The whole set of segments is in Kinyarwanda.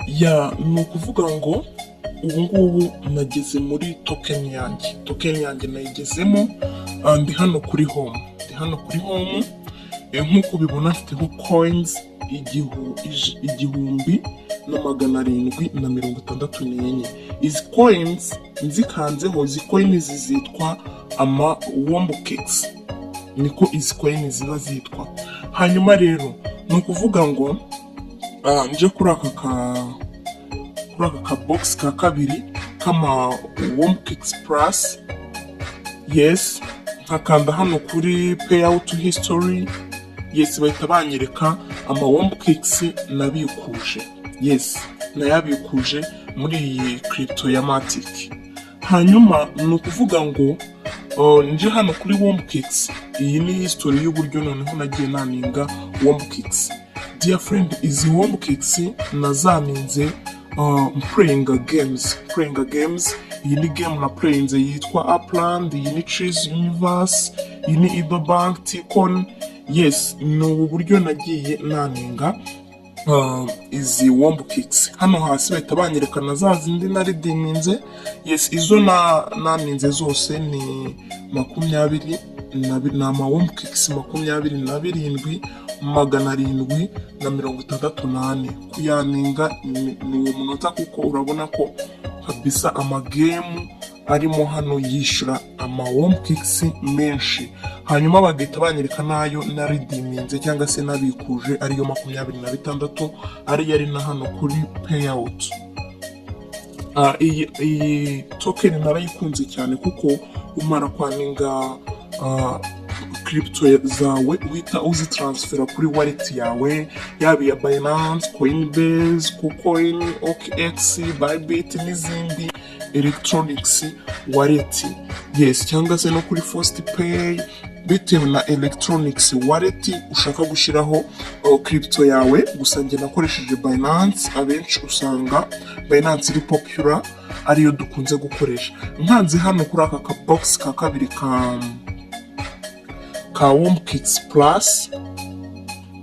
ni ukuvuga ngo ubu ngubu nageze muri token yanjye nayigezemo, ndi hano kuri home nk'uko ubibona mfiteho coins 1764. izi coins nzikanzeho, izi coins zitwa ama wombo cakes, niko izi coins ziba zitwa. hanyuma rero ni ukuvuga ngo nje kuri aka ka box ka kabiri kama wombo cakes plus, yes, nkakanda hano kuri payout history, yes, bahita banyereka ama wombo cakes nabikuje, yes, nayabikuje muri iyi crypto ya Matic. hanyuma ni ukuvuga ngo nje hano kuri wombo cakes, iyi ni history y'uburyo noneho nagiye naninga wombo cakes. Dear friend, izi wombo cakes nazaninze playing games. iyi ni game na playing yitwa Upland, iyi ni Cheese Universe, iyi ni Ido Bank Ticon. Yes, ni ubu buryo nagiye naninga izi wombo cakes. hano hasi bahita banyerekana za zindi naridiminze. Yes, izo naninze zose ni 20 na wombo cakes 27,768. kuyaninga ni umunota, kuko urabona ko kabisa amagame arimo hano yishura ama wombo cakes menshi. hanyuma bagahita banyereka nayo naridiminze cyangwa se nabikuje, ariyo 26 ari yari na hano kuri payout. iyi token narayikunze cyane kuko umara kwaninga crypto zawe uhita uzitransfera kuri wallet yawe, yaba ya Binance, Coinbase, KuCoin, OKX, Bybit n'izindi electronics wallet. Yes, cyangwa se no kuri Pay, bitewe na electronics wallet ushaka gushyiraho crypto yawe. gusa njye nakoresheje Binance, abenshi usanga Binance iri popular, ariyo dukunze gukoresha. nkanze hano kuri aka ka box ka kabiri ka wombo cakes plus,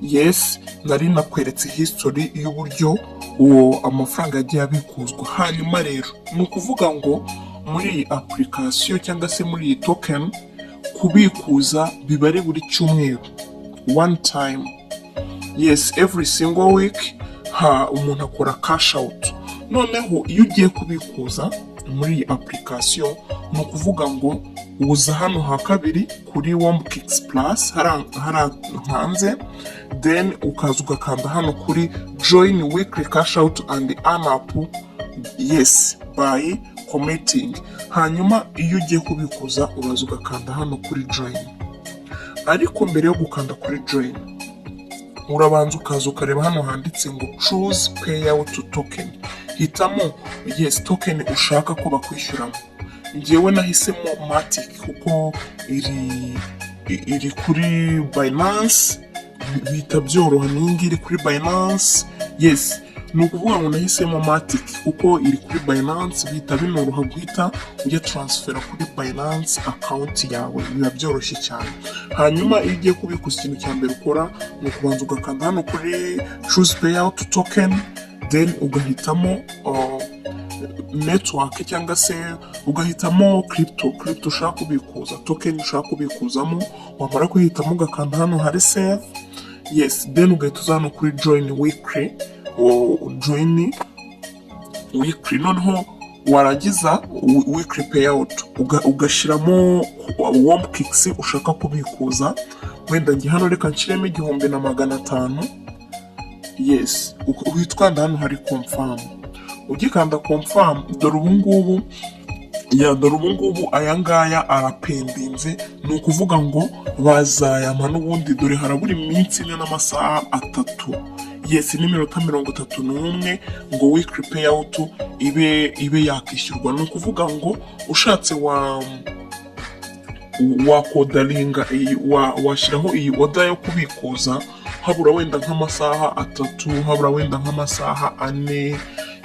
yes, nari nakweretse history y'uburyo uwo amafaranga yagiye abikuzwa. hanyuma rero ni ukuvuga ngo muri iyi application cyangwa se muri iyi token kubikuza biba ari buri cyumweru, one time. Yes, every single week umuntu akora cash out. noneho iyo ugiye kubikuza muri iyi application ni ukuvuga ngo uza hano ha kabiri kuri wombo cakes plus hanze, then ukaza ugakanda hano kuri join weekly cash out and earn up, yes, by committing. hanyuma iyo ugiye kubikuza uraza ugakanda hano kuri join. ariko mbere yo gukanda kuri join urabanza ukaza ukareba hano handitse ngo choose payout token. hitamo, yes, token ushaka ko bakwishyuramo. njyewe nahisemo Matic kuko iri kuri Binance, bita byoroha n'ingiri kuri Binance. Yes, ni ukuvuga ngo nahisemo Matic kuko iri kuri Binance, bita binoroha guhita ujya transfera kuri Binance account yawe, biba byoroshye cyane. hanyuma iyo ugiye kubikuza, ikintu cya mbere ukora ni ukubanza ugakanda hano kuri choose payout token, then ugahitamo network cyangwa se ugahitamo crypto ushaka kubikuza, token ushaka kubikuzamo. wamara kuhitamo ugakanda hano hari save, yes, then ugahita uza hano kuri join weekly. noneho warangiza weekly payout ugashyiramo wombo cakes ushaka kubikuza. wenda njye hano reka nshyiremo 1,500. yes, uhitwanda hano hari confirm. ugikanda confirm, dore ubu ngubu aya ngaya arapendinze. ni ukuvuga ngo bazayama n'ubundi, dore harabura iminsi 4 n'amasaha 3. yes, n'iminota 31 ngo weekly payout ibe yakishyurwa. ni ukuvuga ngo ushatse wakodaringa washyiraho iyi order yo kubikuza, habura wenda nk'amasaha 3, habura wenda nk'amasaha 4.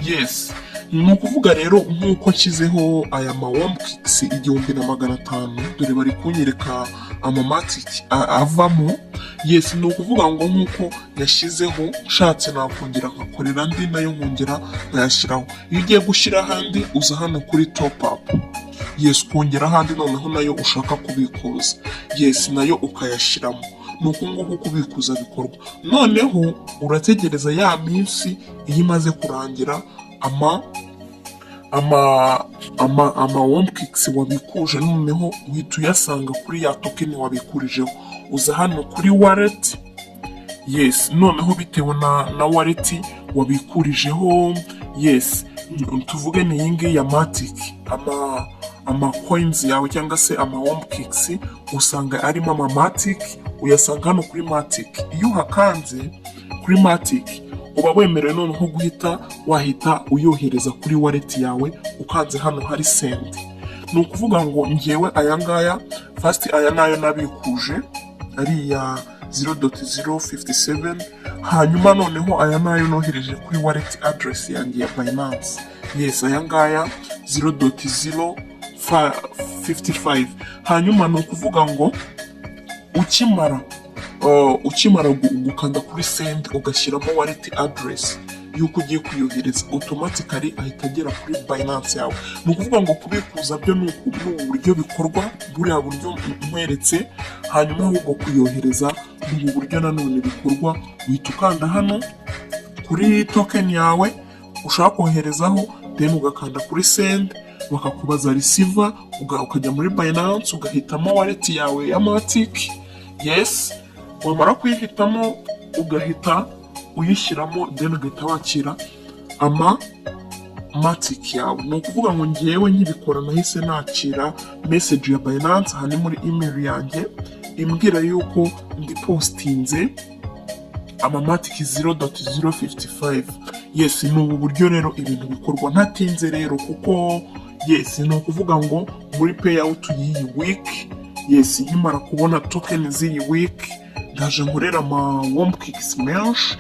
yes, ni ukuvuga rero nk'uko nshyizeho aya ma wombo cakes 1,500, dore bari kunyereka ama Matic avamo. yes ni ukuvuga ngo nk'uko yashyizeho nshatse nakongera nkakorera andi nayo nkongera nkayashyiraho. Iyo ugiye gushyira ahandi uza hano kuri top up, yes kongera ahandi noneho nayo ushaka kubikuza, yes nayo ukayashyiramo. Ni uku nguku kubikuza bikorwa. Noneho urategereza ya minsi iyo imaze kurangira ama wompkicks wabikuje, noneho uhita uyasanga kuri ya token wabikurijeho. Uza hano kuri wallet, yes noneho bitewe na wallet wabikurijeho, yes tuvuge ni iyi ngiyi ya matic, ama coins yawe cyangwa se ama wompkicks usanga arimo ama matic, uyasanga hano kuri matic. Iyo uhakanze kuri matic uba wemerewe noneho guhita wahita uyohereza kuri wallet yawe ukanze hano hari send. Ni ukuvuga ngo ngewe aya ngaya first aya nayo nabikuje ari ya 0.057, hanyuma noneho aya nayo nohereje kuri wallet address yanjye ya Binance, yes aya ngaya 0.055. hanyuma ni ukuvuga ngo ukimara gukanda kuri send ugashyiramo wallet address yuko ugiye kuyohereza, automatically ahita agera kuri Binance yawe. Ni ukuvuga ngo kubikuza byo ni uburyo bikorwa, buriya buryo nkweretse, hanyuma ahubwo kuyohereza ni uburyo nanone bikorwa. Uhita ukanda hano kuri token yawe ushaka koherezaho, then ugakanda kuri send, bakakubaza receiver, ukajya muri Binance ugahitamo wallet yawe ya matic, yes wamara kuyihitamo ugahita uyishyiramo, then ugahita wakira ama matic yawe. Ni ukuvuga ngo ngewe nkibikora nahise nakira message ya Binance hani muri email yanjye imbwira yuko ndi postinze ama matic 0.055. yes ni ubu buryo rero ibintu bikorwa ntatinze rero, kuko yes ni ukuvuga ngo muri payout y'iyi week, yes nkimara kubona token z'iyi week ndaje nkorera ama wompkicks menshi,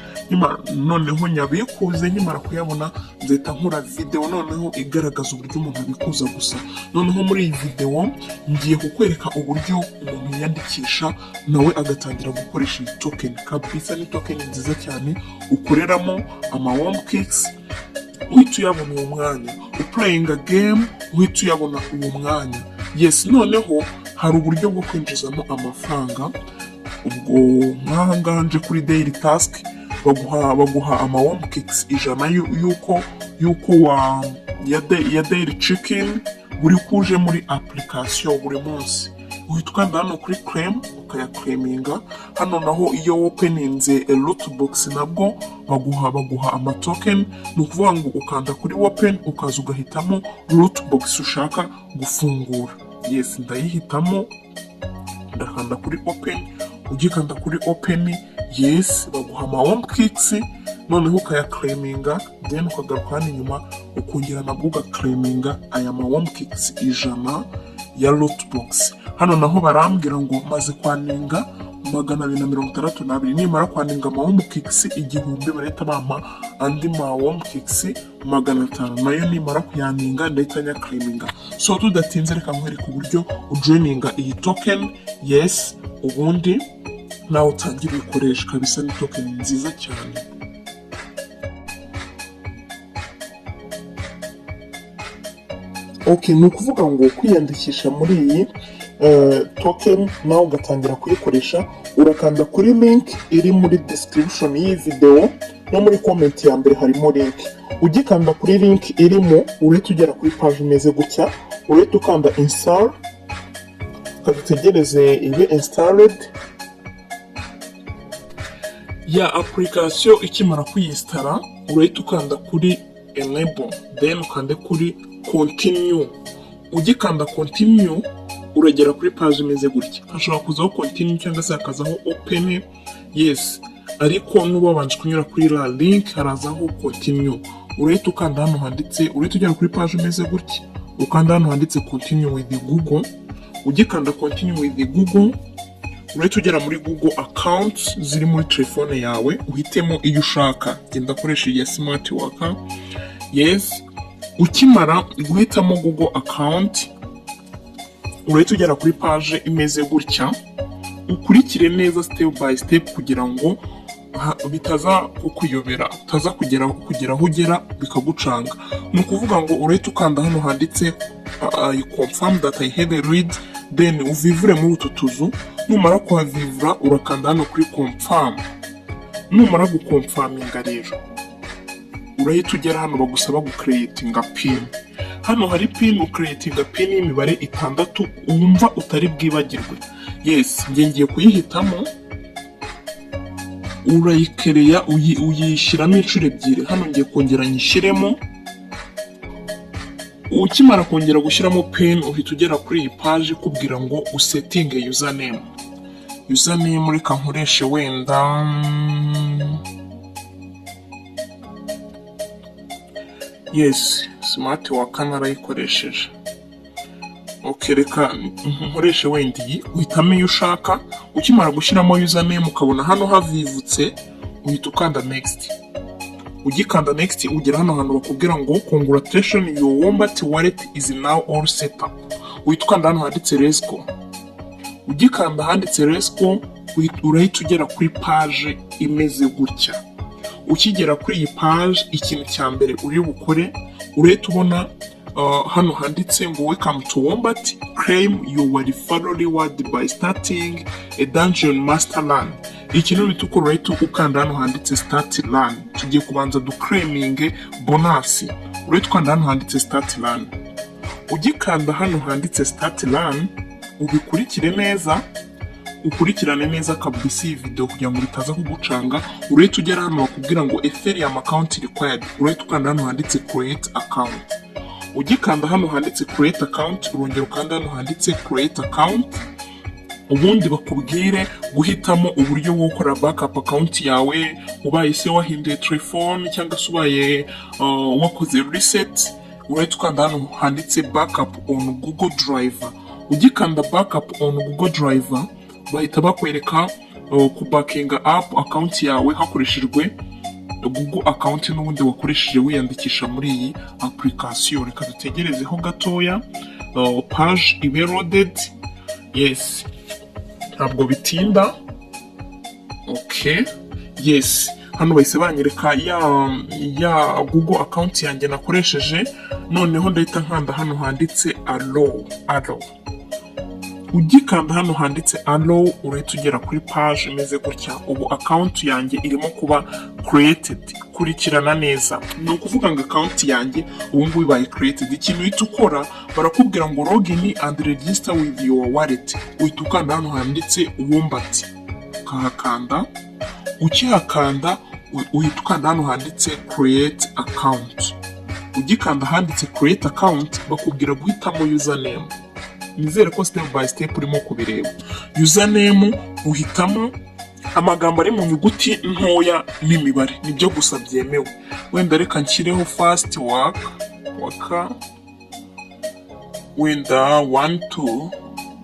noneho nyabikuze nkimara kuyabona nzahita nkora video noneho igaragaza uburyo umuntu abikuza gusa. Noneho muri iyi video ngiye kukwereka uburyo umuntu yiyandikisha nawe agatangira gukoresha iyi token. Kabisa ni token nziza cyane ukoreramo ama wompkicks, uhita uyabona uwo mwanya, uplaying a game uhita uyabona uwo mwanya. Yes noneho hari uburyo bwo kwinjizamo amafaranga. Ubwo nk'aha ngaha nje kuri daily task baguha ama wompkicks 100 yuko ya daily chicken buri kuje muri application buri munsi. Uhita ukanda hano kuri claim ukayaclaiminga. Hano naho iyo openinze a loot box nabwo baguha ama token. Ni ukuvuga ngo ukanda kuri open ukaza ugahitamo loot box ushaka gufungura. Yes ndayihitamo, ndakanda kuri open. Ugikanda kuri open, yes baguha ama wompkicks, noneho ukayaclaiminga, then ukagaruka hano inyuma ukongera nabwo ugaclaiminga aya ma wompkicks 100 ya loot box. Hano naho barambwira ngo maze kwaninga 262, nimara kwaninga ama wompkicks 1000 bareta bampa andi ma wompkicks 500, nayo nimara kuyaninga ndahita nyaclaiminga. So tudatinze reka nkwereka uburyo ujoininga iyi token, yes ubundi nawe utangira uyikoresha. Kabisa ni token nziza cyane. Okay, ni ukuvuga ngo kwiyandikisha muri iyi token nawe ugatangira kuyikoresha, urakanda kuri link iri muri description y'iyi video, no muri comment ya mbere harimo link. Ugikanda kuri link irimo uretse ugera kuri page imeze gutya, uretse ukanda install, ukategereze ibe installed. Ya application ikimara kuyinstara urahita ukanda kuri enable, then ukande kuri continue. Ugikanda continue uragera kuri page imeze gutya, hashobora kuzaho continue cyangwa se hakazaho open, yes ariko n'ubabanje kunyura kuri la link harazaho continue. Urahita ukanda hano handitse, urahita ugera kuri page imeze gutya, ukanda hano handitse continue with Google. Ugikanda continue with Google urahita ugera muri Google accounts ziri muri telefone yawe, uhitemo iyo ushaka. Genda koresha iya smart worker, yes ukimara guhitamo Google account urahita ugera kuri page imeze gutya, ukurikire neza step by step kugira ngo bitaza kukuyobera, utaza kugera aho ugera bikagucanga. Ni ukuvuga ngo urahita ukanda hano handitse I confirm that I had a read, then uvivure muri utu tuzu. Numara kuhavivura urakanda hano kuri confirm. Numara gukonfaminga rero urahita ugera hano bagusaba gucreatinga pin. Hano hari pin, ucreatinga pin y'imibare 6 wumva utari bwibagirwe. Yes, ngiye kuyihitamo. Urayikereya uyishyiramo inshuro 2. Hano ngiye kongera nyishyiremo. Ukimara kongera gushyiramo pin uhita ugera kuri iyi page kubwira ngo usettinge username. Username reka nkoreshe wenda yes, smart wa kanara yikoresheje. Okay, reka nkoreshe wenda iyi. Uhitamo iyo ushaka. Ukimara gushyiramo username ukabona hano havivutse, uhita ukanda next. Ugikanda next ugera hano hantu bakubwira ngo congratulations, your Wombat wallet is now all set up. Uhita ukanda hano handitse let's go. Ugikanda handitse let's go urahita ugera kuri page imeze gutya. Ukigera kuri iyi page ikintu cya mbere uri bukore urahita ubona hano handitse ngo welcome to Wombat, claim your referral reward by starting a dungeon master run. Ikintu bitukura urahita ukanda hano handitse start run. Tugiye kubanza duclaiming bonus. Urahita ukanda hano handitse start run. Ugikanda hano handitse start run ubikurikire neza, ukurikirane neza kabisa iyi video kugira ngo bitaza kugucanga. Urahita ugera hano bakubwira ngo Ethereum account required. Urahita ukanda hano handitse create account. Ugikanda hano handitse create account urongera ukanda hano handitse create account. Ubundi bakubwire guhitamo uburyo bwo gukora backup account yawe, ubaye se wahinduye telefone cyangwa se ubaye wakoze reset. Urahita ukanda hano handitse backup on Google Drive. Ugikanda backup on Google Drive bahita bakwereka kubakinga app account yawe hakoreshejwe Google account n'ubundi wakoresheje wiyandikisha muri iyi application. Reka dutegerezeho gatoya page ibe loaded. Yes, ntabwo bitinda. Okay, yes, hano bahise banyereka ya Google account yanjye nakoresheje. Noneho ndahita nkanda hano handitse allow. Ugikanda hano handitse allow urahita ugera kuri page imeze gutya. Ubu account yanjye irimo kuba created. Kurikirana neza. Ni ukuvuga ngo account yanjye ubu ngubu ibaye created. Ikintu uhita ukora barakubwira ngo login and register with your wallet. Uhita ukanda hano handitse Wombat. Ukahakanda. Ukihakanda uhita ukanda hano handitse create account. Ugikanda handitse create account bakubwira guhitamo username. Nizere ko step by step urimo kubireba. Username uhitamo amagambo ari mu nyuguti ntoya n'imibare, nibyo gusa byemewe. Wenda reka nshyireho fast work wenda 1-2.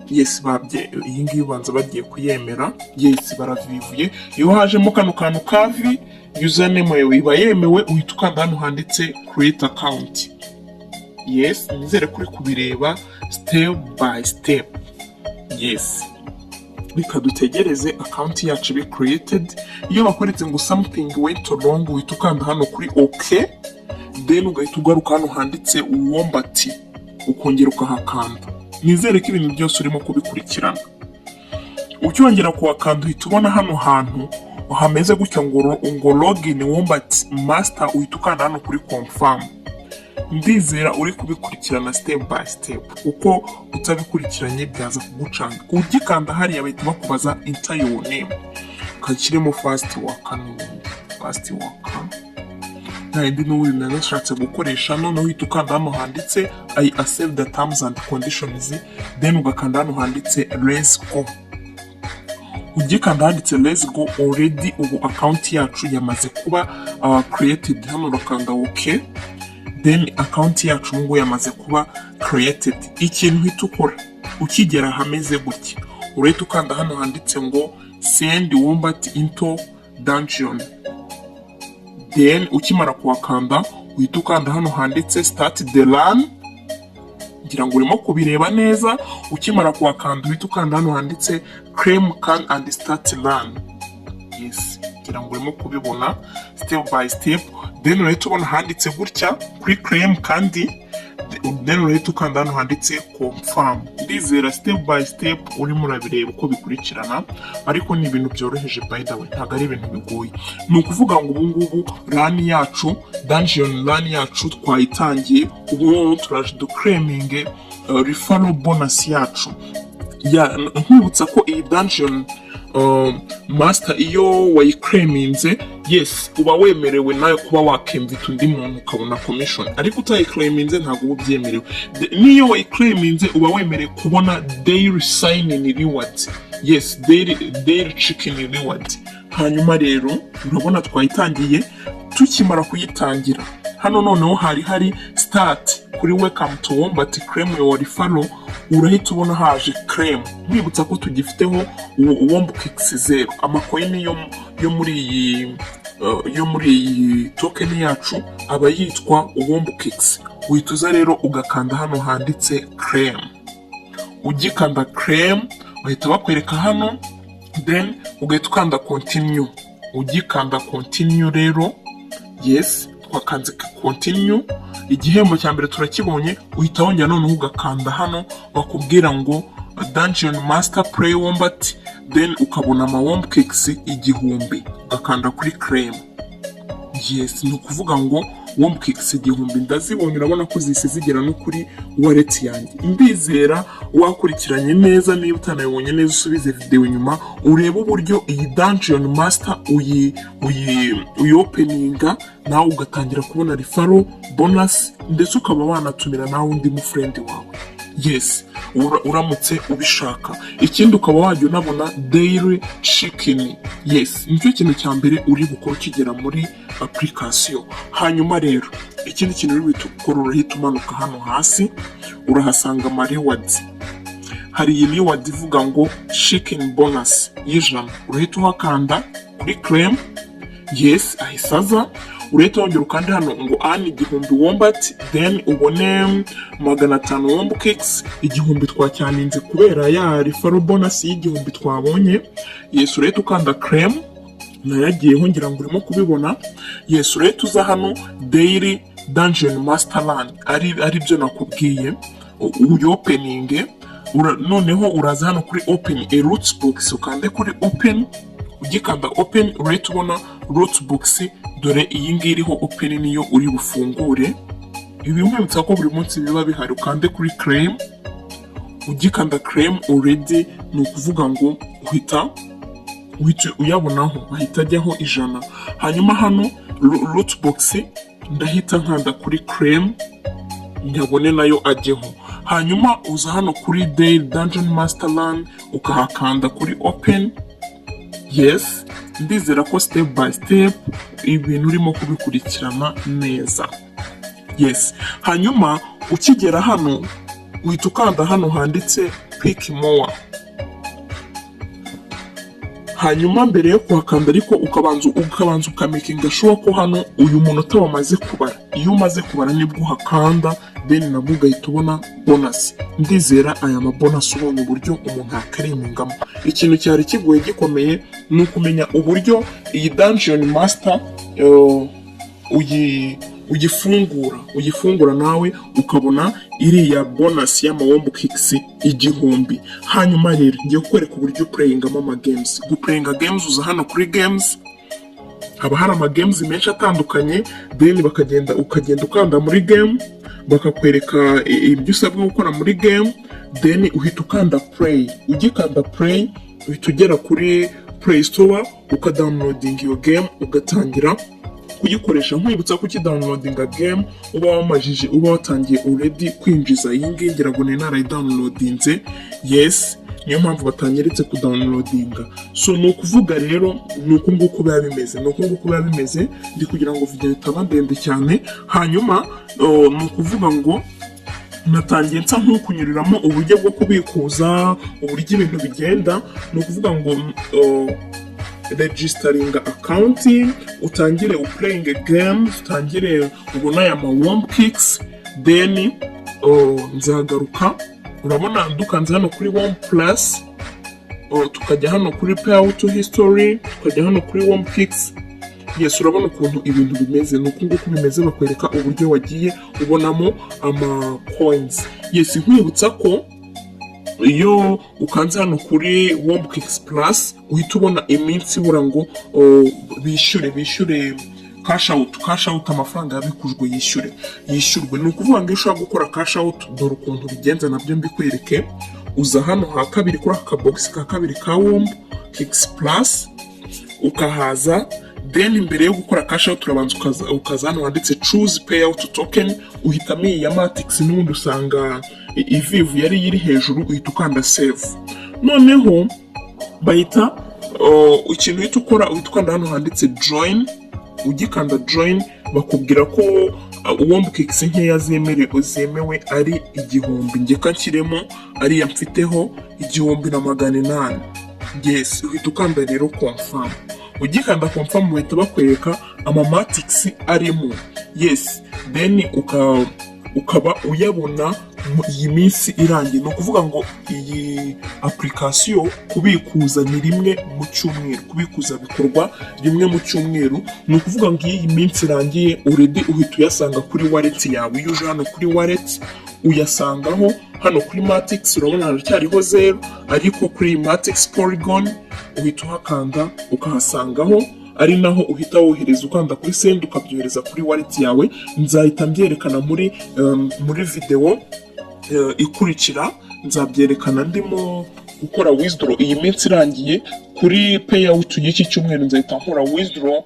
Yes, babye iyi ngiyi banza bagiye kuyemera. Yes, baravivuye. Iyo hajemo kano kantu kavi username yawe iba yemewe, uhita ukanda hano handitse create account. Yes, nizere kuri kubireba step by step. Yes, reka dutegereze account yacu be created. Iyo bakoretse ngo something went wrong uhita ukanda hano kuri okay, then ugahita ugaruka hano handitse Wombat ukongera ukahakanda. Nizere ko ibintu byose urimo kubikurikirana. Ucyongera kuhakanda uhita ubona hano hantu hameze gutya ngo login Wombat master, uhita ukanda hano kuri confirm. Ndizera uri kubikurikirana step by step. Uko utabikurikiranye byaza kugucanga. Ugikanda hariya bahita bakubaza enter your name. Kakiremo fast work n'ubundi. Fast work. Ndi n'ubundi nashatse gukoresha. None uhita ukanda hano handitse I accept the terms and conditions. Then ugakanda hano handitse let's go. Ugikanda handitse let's go already ubu account yacu yamaze kuba created. Hano urakanda okay. Then account yacu ngo yamaze kuba created. Ikintu uhita ukora ukigera hameze gutya urahita ukanda hano handitse ngo send Wombat into dungeon. Then ukimara kuhakanda uhita ukanda hano handitse start the run. ngira ngo urimo kubireba neza. Ukimara kuhakanda uhita ukanda hano handitse claim can and start learn. Yes, ngira ngo urimo kubibona step by step. Then urahita ubona handitse gutya kuri claim kandi, then urahita ukanda hano handitse confirm. Ndizera step by step urimo urabireba uko bikurikirana, ariko ni ibintu byoroheje by the way, ntabwo ari ibintu bigoye. Ni ukuvuga ngo ubu ngubu rani yacu, dungeon rani yacu twayitangiye. Ubu turaje duclaiming referral bonus yacu. Nkwibutsa ko iyi dungeon master iyo wayiclaiminze, yes, uba wemerewe nayo kuba wakemvita undi muntu ukabona commission, ariko utayiclaiminze ntabwo uba ubyemerewe. Niyo wayiclaiminze uba wemerewe kubona daily sign-in reward. Yes, daily chicken reward. Hanyuma rero urabona twayitangiye. Tukimara kuyitangira hano noneho hari start kuri welcome to Wombat claim your referral. Urahita ubona haje claim. Mwibutsa ko tugifiteho Wombukix 0 amacoin yo muri iyi token yacu aba yitwa Wombukix. Uhita rero ugakanda hano handitse claim. Ugikanda claim bahita bakwereka hano, then ugahita ukanda continue. Ugikanda continue rero, yes, twakanze continue. Igihembo cya mbere turakibonye. Uhita wongera noneho ugakanda hano bakubwira ngo Dungeon Master Play Wombat, then ukabona ama Wombukix 1000 ugakanda kuri claim. Yes, ni ukuvuga ngo Wombukix 1000 ndazibonye. Urabona ko zise zigera no kuri wallet yanjye. Ndizera wakurikiranye neza. Niba utanayibonye neza usubize video inyuma urebe uburyo iyi Dungeon Master uyi openinga nawe ugatangira kubona referral bonus, ndetse ukaba wanatumira nawe undi mu friend wawe. Yes, uramutse ubishaka. Ikindi ukaba wajya unabona daily chicken. Yes, nicyo kintu cya mbere uri gukora ukigera muri application. Hanyuma rero ikindi kintu uri gukora, urahita umanuka hano hasi urahasanga ama rewards. Hari iyi reward ivuga ngo chicken bonus y'ijana. Urahita uhakanda kuri claim. Yes, ahisaza. Urahita wongera ukanda hano ngo ani 1000 Wombat, then ubone 500 Wombukix 1000 twacyaninze kubera ya referral bonus y'1000 twabonye. Yes, urahita ukanda claim. Nayagiyeho ngira ngo urimo kubibona. Yes, urahita uza hano daily dungeon master run, ari byo nakubwiye uyopeninge. Noneho uraza hano kuri open a roots box, ukande kuri open. Ugikanda open urahita ubona roots box. Dore iyi ngiyi iriho open niyo uri bufungure. Ibi mwibutsa ko buri munsi biba bihari. Ukande kuri claim. Ugikanda claim already, ni ukuvuga ngo uhita uyabonaho, bahita ajyaho 100. Hanyuma hano root box ndahita nkanda kuri claim nyabone nayo ajyeho. Hanyuma uza hano kuri daily dungeon master run ukahakanda kuri open. Yes, ndizera ko step by step ibintu urimo kubikurikirana neza. Yes, hanyuma ukigera hano uhita ukanda hano handitse pick more. Hanyuma mbere yo kuhakanda ariko ukabanza ukamakinga sure ko hano uyu munota wamaze kubara. Iyo umaze kubara nibwo uhakanda, then nabwo ugahita ubona bonus. Ndizera aya mabonus ubonye uburyo umuntu akarimingamo. Ikintu cyari kigoye gikomeye ni ukumenya uburyo iyi Dungeon Master uyifungura nawe ukabona iriya bonus y'ama Wombukix 1000. Hanyuma rero ngiye kukwereka uburyo playingamo ama games. Guplayinga games uza hano kuri games. Haba hari ama games menshi atandukanye, then ukagenda ukanda muri game bakakwereka ibyo usabwa gukora muri game, then uhita ukanda play. Ugikanda play uhita ugera kuri Play Store ukadownloading iyo game ugatangira kuyikoresha. Nkwibutsa ko ukidownloadinga game uba watangiye already kwinjiza iyi ngiyi. Ngira ngo ni narayidownloadinze. Yes, niyo mpamvu batanyeretse kudownloadinga. So ni ukuvuga rero ni uku nguku biba bimeze. Ndi kugira ngo video itaba ndende cyane. Hanyuma ni ukuvuga ngo natangiye nsa nk'ukunyuriramo uburyo bwo kubikuza, uburyo ibintu bigenda. Ni ukuvuga ngo registering account, utangire playing games, utangire ubona ya ma Wombukix, then nzagaruka. Urabona dukanze hano kuri 1 plus, tukajya hano kuri payout history, tukajya hano kuri 1 pix. Yes, urabona ukuntu ibintu bimeze, nuko nguko bimeze, bakwereka uburyo wagiye ubonamo ama coins. Yes, nkwibutsa ko iyo ukanze hano kuri 1 pix plus uhita ubona iminsi ibura ngo bishyure cash out amafaranga yabikujwe yishyurwe. Ni ukuvuga ngo iyo ushaka gukora cash out, dore ukuntu bigenza nabyo mbikwereke. Uza hano ha kabiri kuri aka box ka kabiri ka 1 pix plus, ukahaza, then imbere yo gukora cash out urabanza ukaza hano handitse choose payout token, uhitamo iyi ya matrix, n'ubundi usanga ivivu yari yiri hejuru, uhita ukanda save. Noneho bahita ikintu uhita ukora, uhita ukanda hano handitse join. Ugikanda join bakubwira ko uwombukix nkeya zemewe ari 1000. Nge kanshyiremo ari yamfiteho 1800. Yes, uhita ukanda rero confirm. Ugikanda confirm bahita bakwereka amamatrix arimo. Yes, then ukaba uyabona iyi minsi irangiye. No kuvuga ngo iyi application kubikuza ni rimwe mu cyumweru, kubikuza bikorwa rimwe mu cyumweru. No kuvuga ngo iyi minsi irangiye already uhita uyasanga kuri wallet yawe. Iyo uje hano kuri wallet uyasangaho hano kuri matrix, urabona haracyariho 0, ariko kuri matrix polygon uhita uhakanda ukahasangaho, ari naho uhita wohereza ukanda kuri send, ukabyohereza kuri wallet yawe. Nzahita mbyerekana muri video ikurikira, nzabyerekana ndimo gukora withdraw iyi minsi irangiye kuri payout y'iki cyumweru. Nzahita nkora withdraw,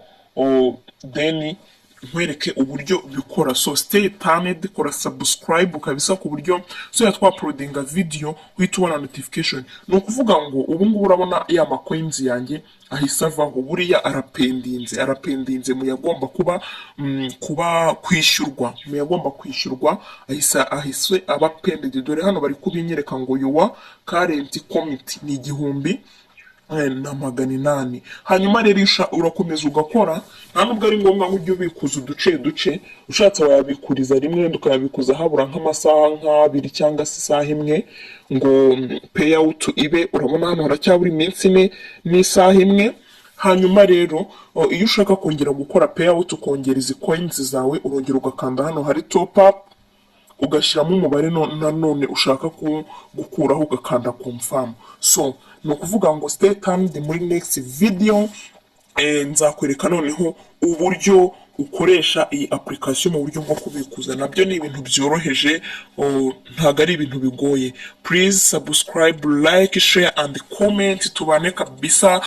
then nkwereke uburyo bikora. So stay tuned, kora subscribe ukabisa ku buryo so yatwa-uploadinga video uhita ubona notification. Ni ukuvuga ngo ubu ngubu urabona ya coins yanjye ahise avaho, buriya arapendinze muyagomba kuba kwishyurwa, muyagomba kwishyurwa ahise aba pended. Dore hano bari kubinyereka ngo your current commit ni 1800. Hanyuma rero urakomeza ugakora, nta nubwo ari ngombwa ngo ujye ubikuza uduce. Ushatse wayabikuriza rimwe, ukayabikuza habura nk'amasaha nk'abiri cyangwa se isaha imwe ngo payout ibe. Urabona hano haracyabura iminsi 4 n'isaha imwe. Hanyuma rero iyo ushaka kongera gukora payout, ukongera izi coins zawe, urongera ugakanda hano hari top up, ugashyiramo umubare nanone ushaka gukuraho, ugakanda confirm. So no kuvuga ngo stay tuned muri next video. Nzakwereka noneho uburyo ukoresha iyi application mu buryo bwo kubikuza. Nabyo ni ibintu byoroheje, ntago ari ibintu bigoye. Please subscribe, like, share and comment. Tubane kabisa.